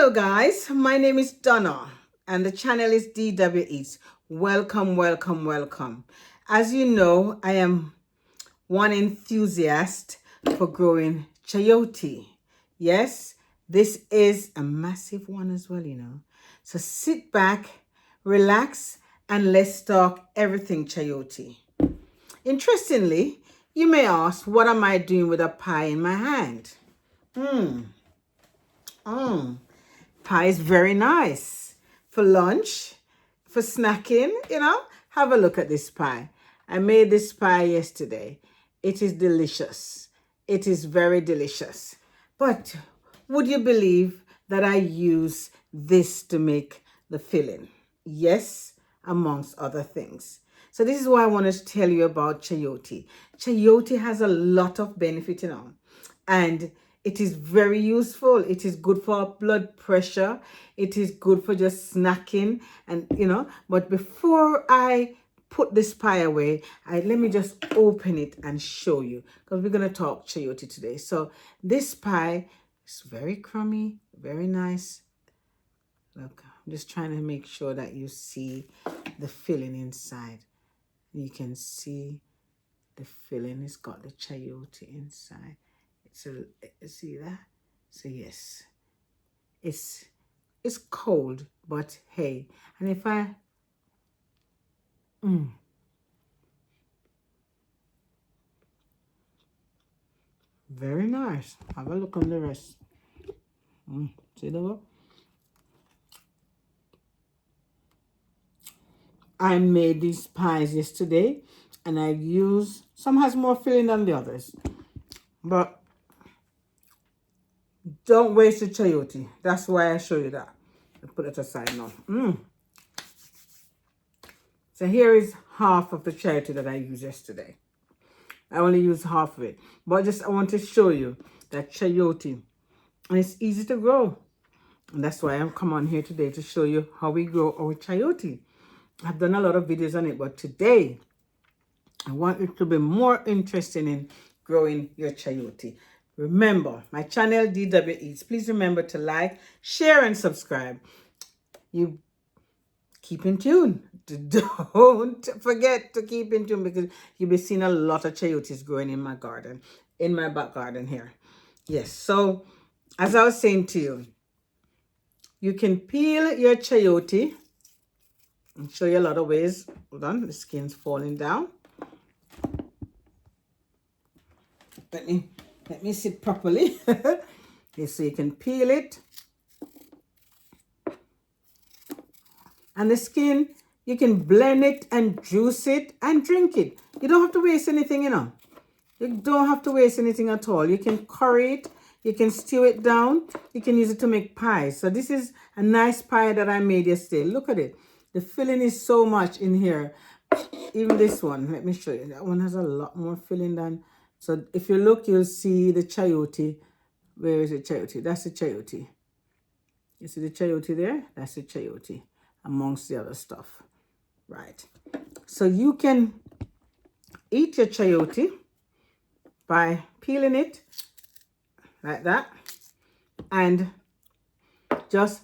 Hello guys, my name is Donna and the channel is DW Eats. Welcome, welcome, welcome. As you know, I am one enthusiast for growing chayote. Yes, this is a massive one as well, you know. So sit back, relax, and let's talk everything chayote. Interestingly, you may ask, what am I doing with a pie in my hand? Pie is very nice for lunch, for snacking, you know. Have a look at this pie. I made this pie yesterday. It is delicious. It is very delicious. But would you believe that I use this to make the filling? Yes, amongst other things. So this is why I want to tell you about chayote. Chayote has a lot of benefit, you know, and it is very useful. It is good for blood pressure. It is good for just snacking and, you know, but before I put this pie away, let me just open it and show you because we're going to talk chayote today. So this pie is very crummy, very nice. Look, I'm just trying to make sure that you see the filling inside. You can see the filling. It's got the chayote inside. So see that? So yes, it's cold, but hey, and if I very nice. Have a look on the rest. See the look? I made these pies yesterday, and I use some has more filling than the others, but don't waste the chayote. That's why I show you that. I put it aside now. So here is half of the chayote that I used yesterday. I only used half of it, but I want to show you that chayote, and it's easy to grow. And that's why I'm come on here today to show you how we grow our chayote. I've done a lot of videos on it, but today I want you to be more interested in growing your chayote. Remember, my channel DW Eats. Please remember to like, share, and subscribe. You keep in tune. Don't forget to keep in tune because you'll be seeing a lot of chayotes growing in my garden, in my back garden here. Yes, so as I was saying to you, you can peel your chayote. I'll show you a lot of ways. Hold on, the skin's falling down. Let me sit properly. Okay, so you can peel it. And the skin, you can blend it and juice it and drink it. You don't have to waste anything, you know. You don't have to waste anything at all. You can curry it. You can stew it down. You can use it to make pies. So this is a nice pie that I made yesterday. Look at it. The filling is so much in here. Even this one, let me show you. That one has a lot more filling than. So if you look, you'll see the chayote. Where is the chayote? That's the chayote. You see the chayote there? That's the chayote amongst the other stuff. Right. So you can eat your chayote by peeling it like that and just,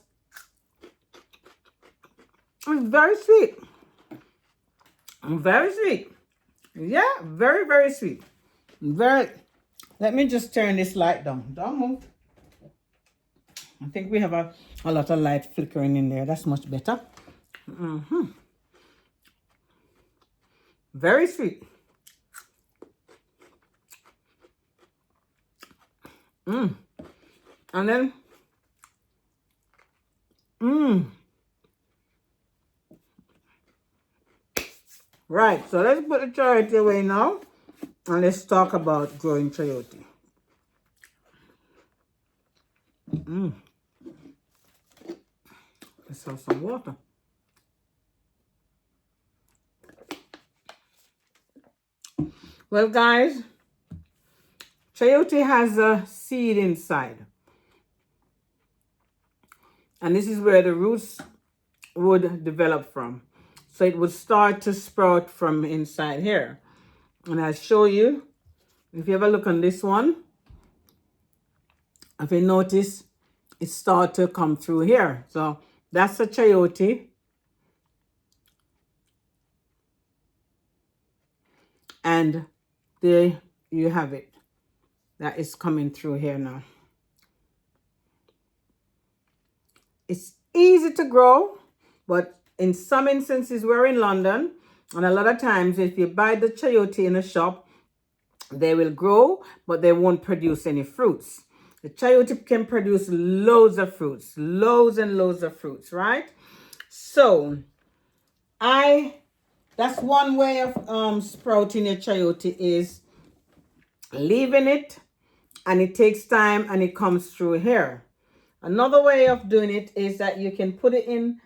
it's very sweet. Very sweet. Yeah, very, very sweet. Very. Let me just turn this light down. Don't move. I think we have a lot of light flickering in there. That's much better. Very sweet. And then, right, so let's put the chayote away now. And let's talk about growing chayote. Let's have some water. Well, guys, chayote has a seed inside. And this is where the roots would develop from. So it would start to sprout from inside here. And I'll show you, if you ever look on this one, if you notice, it start to come through here. So that's a chayote. And there you have it. That is coming through here now. It's easy to grow, but in some instances, we're in London, and a lot of times, if you buy the chayote in a shop, they will grow, but they won't produce any fruits. The chayote can produce loads of fruits, loads and loads of fruits, right? So, that's one way of sprouting your chayote is leaving it, and it takes time, and it comes through here. Another way of doing it is that you can put it in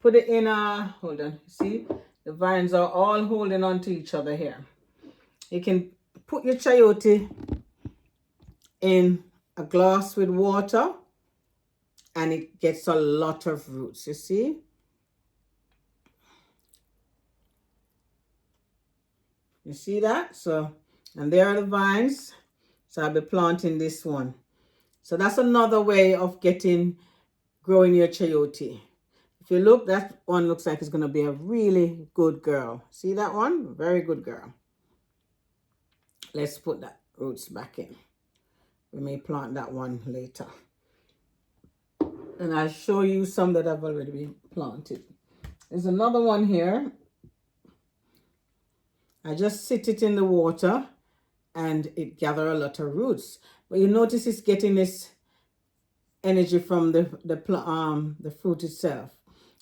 hold on, see, the vines are all holding on to each other here. You can put your chayote in a glass with water, and it gets a lot of roots, you see. You see that? So, and there are the vines. So I'll be planting this one. So that's another way of growing your chayote. If you look, that one looks like it's going to be a really good girl. See that one? Very good girl. Let's put that roots back in. We may plant that one later. And I'll show you some that have already been planted. There's another one here. I just sit it in the water and it gather a lot of roots. But you notice it's getting this energy from the fruit itself.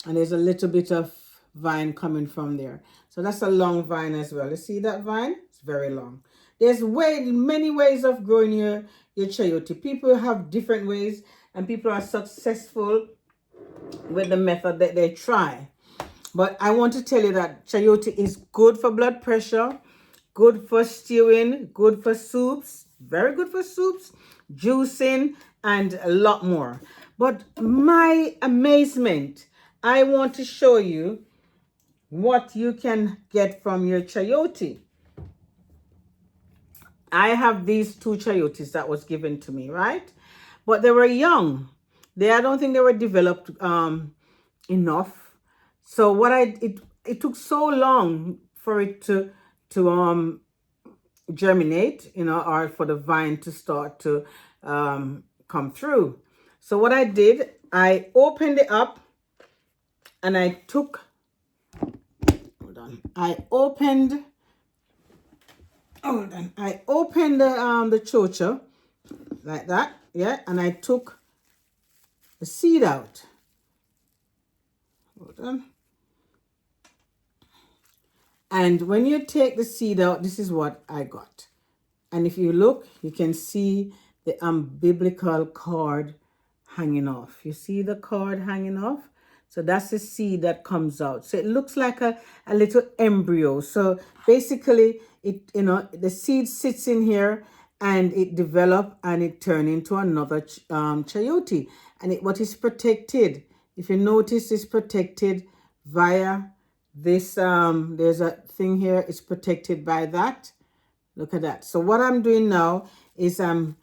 And there's a little bit of vine coming from there. So that's a long vine as well. You see that vine? It's very long. There's many ways of growing your chayote. People have different ways, and people are successful with the method that they try. But I want to tell you that chayote is good for blood pressure, good for stewing, good for soups, very good for soups, juicing, and a lot more. But my amazement, I want to show you what you can get from your chayote. I have these 2 chayotes that was given to me, right? But they were young. I don't think they were developed enough. So it took so long for it to germinate, or for the vine to start to come through. So what I did, I opened it up, and I took, hold on, I opened the chocha like that, yeah, and I took the seed out. Hold on. And when you take the seed out, this is what I got. And if you look, you can see the umbilical cord hanging off. You see the cord hanging off? So that's the seed that comes out. So it looks like a little embryo. So basically, the seed sits in here, and it develops, and it turns into another chayote. And what is protected, if you notice, is protected via this. There's a thing here. It's protected by that. Look at that. So what I'm doing now is I'm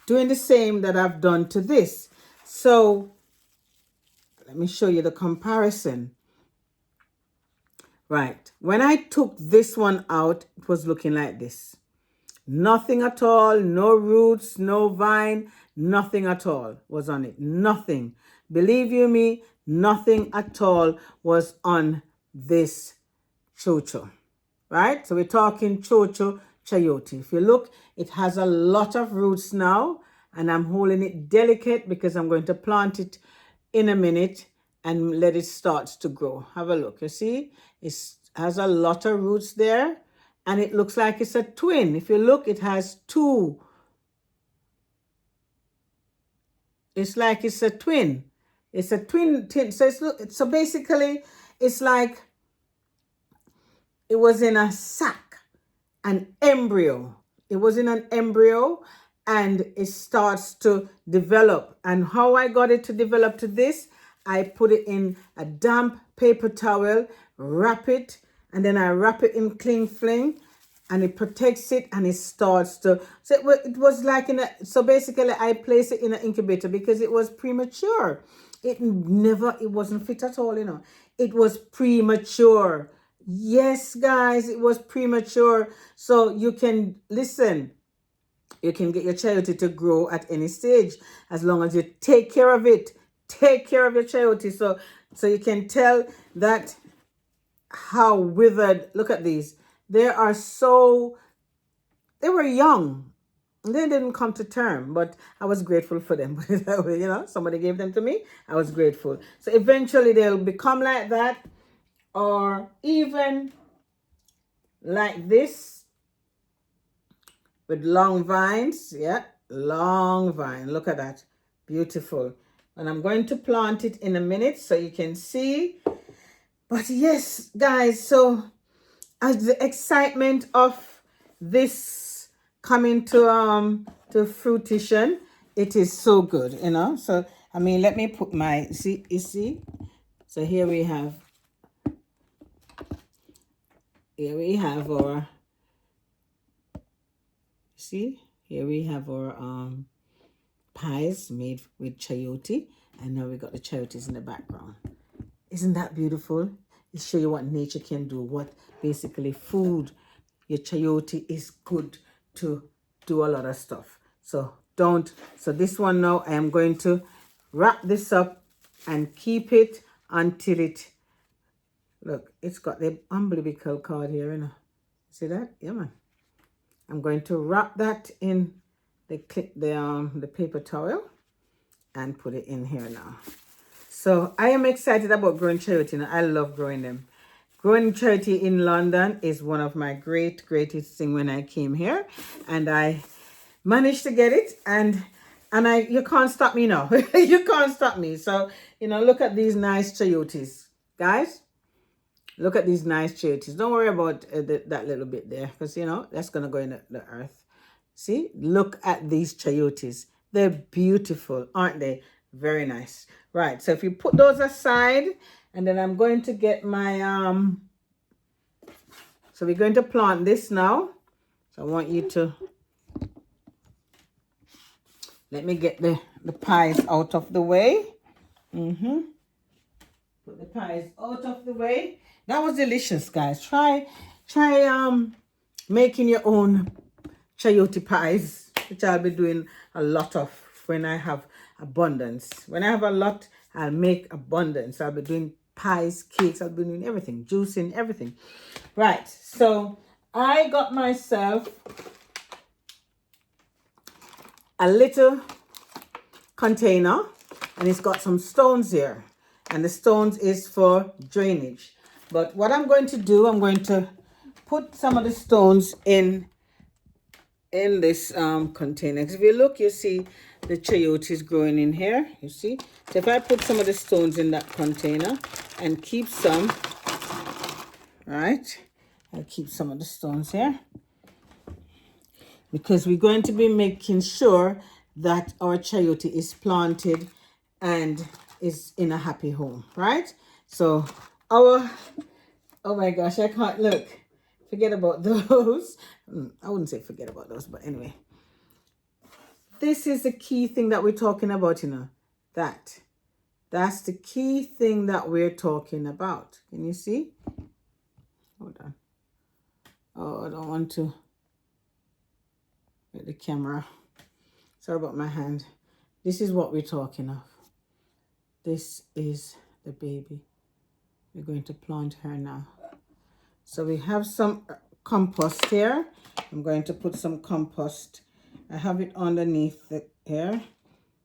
doing the same that I've done to this. So let me show you the comparison. Right. When I took this one out, it was looking like this. Nothing at all. No roots, no vine, nothing at all was on it. Nothing. Believe you me, nothing at all was on this chocho. Right? So we're talking chocho chayote. If you look, it has a lot of roots now, and I'm holding it delicate because I'm going to plant it in a minute and let it start to grow. Have a look. You see, it has a lot of roots there, and it looks like it's a twin. If you look, it has 2. It's like it's a twin. It's a twin. So basically, it's like it was in a sac, an embryo. It was in an embryo, and it starts to develop. And how I got it to develop to this, I put it in a damp paper towel, wrap it, and then I wrap it in cling film, and it protects it, and it starts to, so it was like in a, so basically I placed it in an incubator because it was premature. It wasn't fit at all, you know. It was premature. Yes, guys, it was premature. So you can listen, you can get your chayote to grow at any stage as long as you take care of it. Take care of your chayote. So you can tell that how withered. Look at these. They are so, they were young. They didn't come to term, but I was grateful for them. You know, somebody gave them to me. I was grateful. So eventually they'll become like that, or even like this with long vines. Yeah, long vine. Look at that. Beautiful. And I'm going to plant it in a minute so you can see. But yes, guys, so as the excitement of this coming to fruition, it is so good, you know. So I mean, let me put my, see, you see, so here we have our, see, here we have our pies made with chayote, and now we got the chayotes in the background. Isn't that beautiful? It shows you what nature can do, what basically food, your chayote is good to do a lot of stuff. So this one now, I am going to wrap this up and keep it until it, look, it's got the umbilical cord here, you know. See that? Yeah, man. I'm going to wrap that in the paper towel and put it in here now. So I am excited about growing chayote. You know, I love growing them. Growing chayote in London is one of my greatest thing when I came here, and I managed to get it, and you can't stop me now. You can't stop me. So, you know, look at these nice chayotes, guys. Look at these nice chayotes. Don't worry about that little bit there, because, you know, that's going to go in the earth. See, look at these chayotes. They're beautiful, aren't they? Very nice. Right, so if you put those aside, and then I'm going to get my, so we're going to plant this now. So I want you to, let me get the pies out of the way. Put the pies out of the way. That was delicious, guys. Try making your own chayote pies, which I'll be doing a lot of when I have abundance. When I have a lot, I'll make abundance. I'll be doing pies, cakes, I'll be doing everything, juicing, everything. Right, so I got myself a little container, and it's got some stones here, and the stones is for drainage. But what I'm going to do, I'm going to put some of the stones in this container. If you look, you see the chayote is growing in here, you see. So if I put some of the stones in that container and keep some, right, I'll keep some of the stones here, because we're going to be making sure that our chayote is planted and is in a happy home, right? So oh my gosh, I can't look. Forget about those. I wouldn't say forget about those, but anyway. This is the key thing that we're talking about, you know. That's the key thing that we're talking about. Can you see? Hold on. Oh, I don't want to get the camera. Sorry about my hand. This is what we're talking of. This is the baby. We're going to plant her now. So we have some compost here. I'm going to put some compost. I have it underneath here.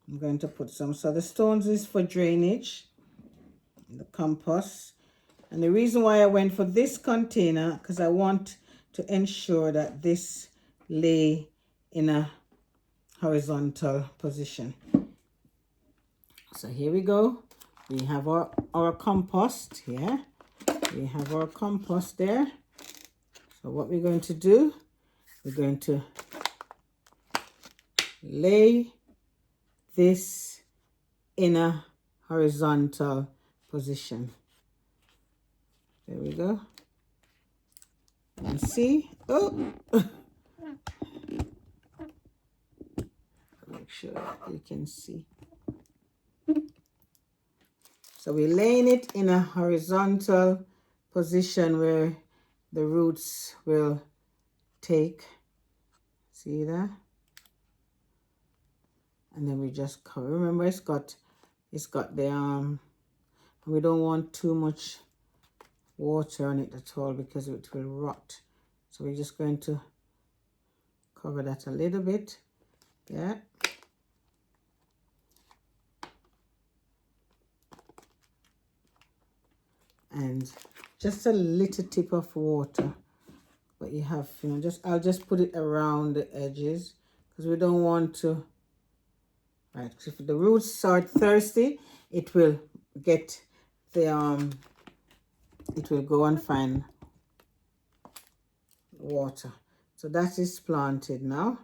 I'm going to put some. So the stones is for drainage, the compost. And the reason why I went for this container, because I want to ensure that this lay in a horizontal position. So here we go. We have our compost here. We have our compost there. So what we're going to do, we're going to lay this in a horizontal position. There we go. And see, Oh, make sure that you can see. So we're laying it in a horizontal position where the roots will take. See that? And then we just cover. Remember, it's got the we don't want too much water on it at all because it will rot. So we're just going to cover that a little bit. Yeah. And just a little tip of water. But you have, you know, I'll just put it around the edges because we don't want to. Right, if the roots start thirsty, it will get the it will go and find water. So that is planted now.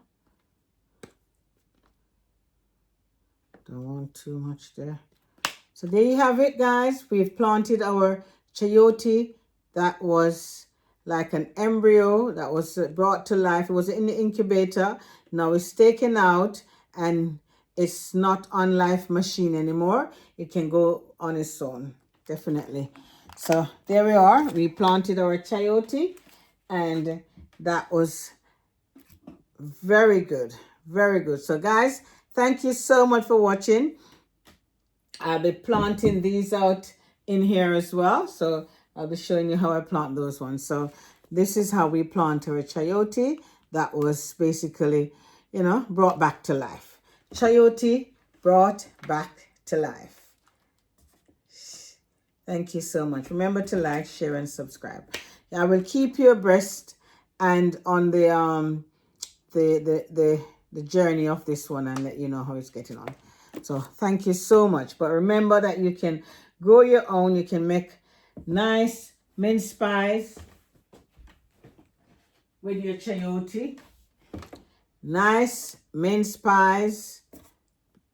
Don't want too much there. So there you have it, guys. We've planted our chayote that was like an embryo that was brought to life. It was in the incubator. Now it's taken out and it's not on life machine anymore. It can go on its own, definitely. So there we are. We planted our chayote and that was very good. Very good. So guys, thank you so much for watching. I'll be planting these out in here as well. So I'll be showing you how I plant those ones. So this is how we plant our chayote that was basically, you know, brought back to life. Chayote brought back to life. Thank you so much. Remember to like, share, and subscribe. I will keep you abreast and on the journey of this one and let you know how it's getting on. So thank you so much. But remember that you can grow your own. You can make nice mince pies with your chayote. Nice mince pies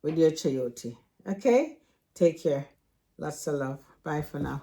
with your chayote. Okay? Take care. Lots of love. Bye for now.